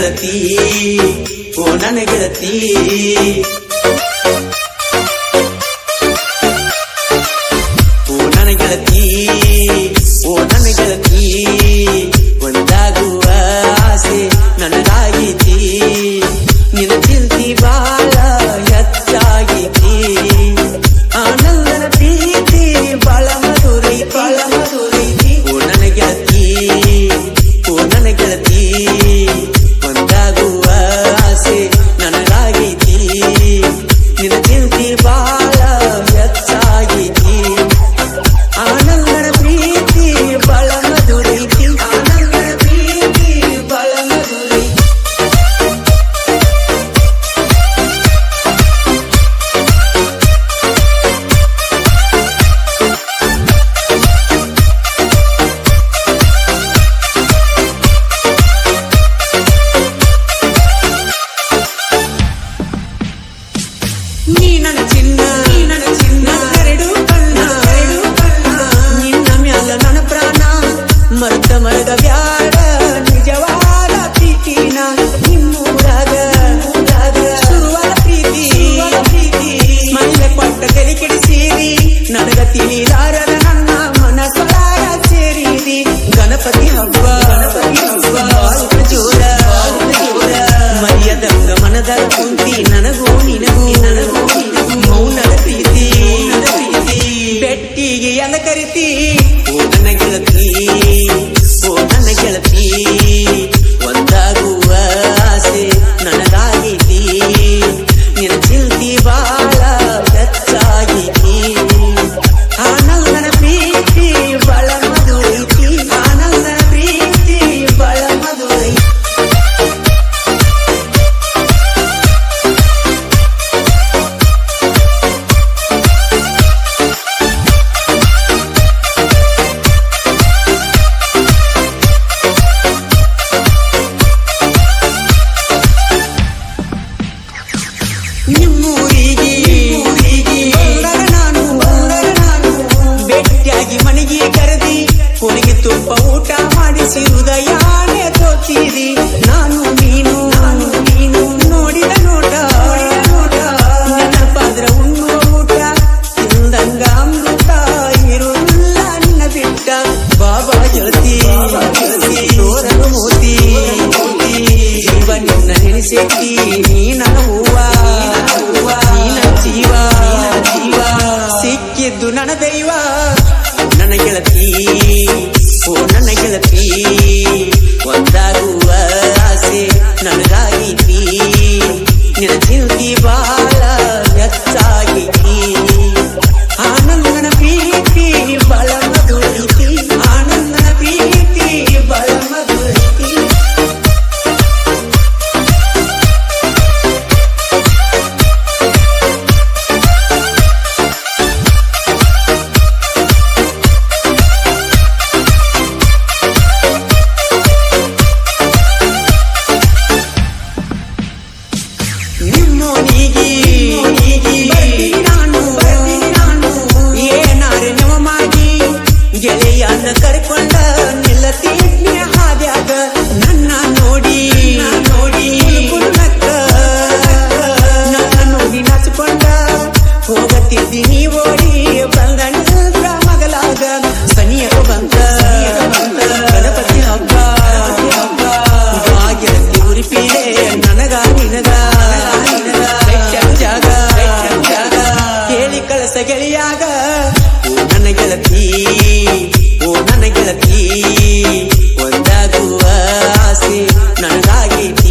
ಗೆಳತಿ ಓ ನನ್ನ ಗೆಳತಿ ಓ ನನ್ನ ಗೆಳತಿ ಓ ನನ್ನ ಗೆಳತಿ ಒಂದಾಗುವ ಆಸೆ ನನಗಾಗೈತಿ ನಿನ್ನ ಚಿಂತಿ ಬಾಳ ಹೆಚ್ಚಾಗೈತಿ ಆನಂದನ ಪ್ರೀತಿ ಬಾಳ ಮಧುರೈತಿ ಓ ನನ್ನ ಗೆಳತಿ ಓ ನನ್ನ ಗೆಳತಿ ಒಂದಾಗುವ ಆಸೆ ನನಗಾಗೈತಿ ನಿನ್ನ ಚಿಂತಿ ಬಾಳ ಹೆಚ್ಚಾಗೈತಿ ಆನಂದನ ಪ್ರೀತಿ ಬಾಳ ಮಧುರೈತಿ ಆನಂದನ ಪ್ರೀತಿ ಬಾಳ ಮಧುರೈತಿ ನೀ ನನ್ನ ಚಿನ್ನ ಎರಡು ಕಣ್ಣ ನಿನ್ನ ಮ್ಯಾಲ ನನ್ನ ಪ್ರಾಣ ಮರ್ತ ಮರದ ಬ್ಯಾಡ ನಿಜವಾದ ಪ್ರೀತಿನ ನಿಮ್ಮೂರಾಗ ಶುರುವಾದ ಪ್ರೀತಿ ಮನೆ ಪಟ್ಟ ತಲೆ ಕೆಡಿಸಿರಿ ನನಗ ತಿಳಿಲಾರದ ನನ್ನ ಮನಸ್ಸೊಳಗ ಸೇರಿರಿ ಗಣಪತಿ ಹಬ್ಬ ಜೋರ ಮರ್ಯದಂಗ ಮನದ ಕುಂತಿ ನನಗೂ ನಿನಗೂ ಮೌನದ ಪ್ರೀತಿ ಬೆಟ್ಟಿಗೆ ಎಂದ ಕರಿತಿ ಓ ನನ್ನ ಗೆಳತಿ ಓ ನನ್ನ ಗೆಳತಿ ಒಂದಾಗುವ ಆಸೆ ನನಗಾಗೈತಿ ನಿನ್ನ ಚಿಂತಿ ಬಾಳ ಹೆಚ್ಚಾಗೈತಿ ಆನಂದನ ಪ್ರೀತಿ ಬಾಳ ಮಧುರೈತಿ ಆನಂದನ ಪ್ರೀತಿ ಬಾಳ ಮಧುರೈತಿ ನಿಮ್ಮೂರಿಗೆ ನಾನು ಭೇಟಿಯಾಗಿ ಮನೆಗೆ ಕರೆದಿ ಕೊನೆಗೆ ತುಪ್ಪ ಊಟ ಮಾಡಿಸಿ ಹೃದಯಾನೇ ತೋಚಿದಿ ನಾನು ನೀನು ನೋಡಿದ ನೋಟ ನೆನಪಾದ್ರ ಉಣ್ಣುವ ಊಟ ತಿಂದಂಗ ಅಮೃತ ಇರುವುದಿಲ್ಲ ನಿನ್ನ ಬಿಟ್ಟ ಬಾಬಾ ಗೆಳತಿ ತೋರಲು ಮೋತಿ ಜೀವ ನಿನ್ನ ನೆನೆಸೇತಿ ನೀ ನನ್ನ ಹೂವ ಜೀವ ಸಿಕ್ಕಿದ್ದು ನನ್ನ ದೈವ ನನ್ನ ಗೆಳತಿ ಓ ನನ್ನ ಗೆಳತಿ ಒಂದಾಗುವ ಆಸೆ ನನಗಾಗೈತಿ ನಿನ್ನ ಚಿಂತಿ ಬಾಳ ಹೆಚ್ಚಾಗೈತಿ ಆನಂದನ ಪ್ರೀತಿ ಬಾಳ ಮಧುರೈತಿ ಆನಂದನ ಪ್ರೀತಿ ಬಾಳ ಮಧುರೈತಿ ನಿಮ್ಮೋನಿಗೆ ನಾನು ಏನಾರೆ ನವ ಮಾಡಿ ಗೆಳೆಯನ್ನ ಕರ್ಕೊಂಡ ನಿಲ್ಲತೀನಿ ಹಾದ್ಯಾಗ ನನ್ನ ನೋಡಿ ಕುರುನಕ್ಕ ನನ್ನ ನೋಡಿ ನಚ್ಕೊಂಡ ಹೋಗತಿದ್ದೀನಿ ಓಡಿ ಬಂದ ಮಗಲಾಗ ಸನಿಯಕ ಬಂದ ಗಣಪತಿ ಹಬ್ಬ ಗೆಳತಿ ಉರಿಪಿಲೆ ನನಗ ನಿನಗ ಹೇಳಿ ಕಳಸ ಗೆಳೆಯಾಗ ಓ ನನ್ನ ಗೆಳತಿ ಓ ನನ್ನ ಗೆಳತಿ ಒಂದಾಗುವ ಆಸೆ ನನಗಾಗೈತಿ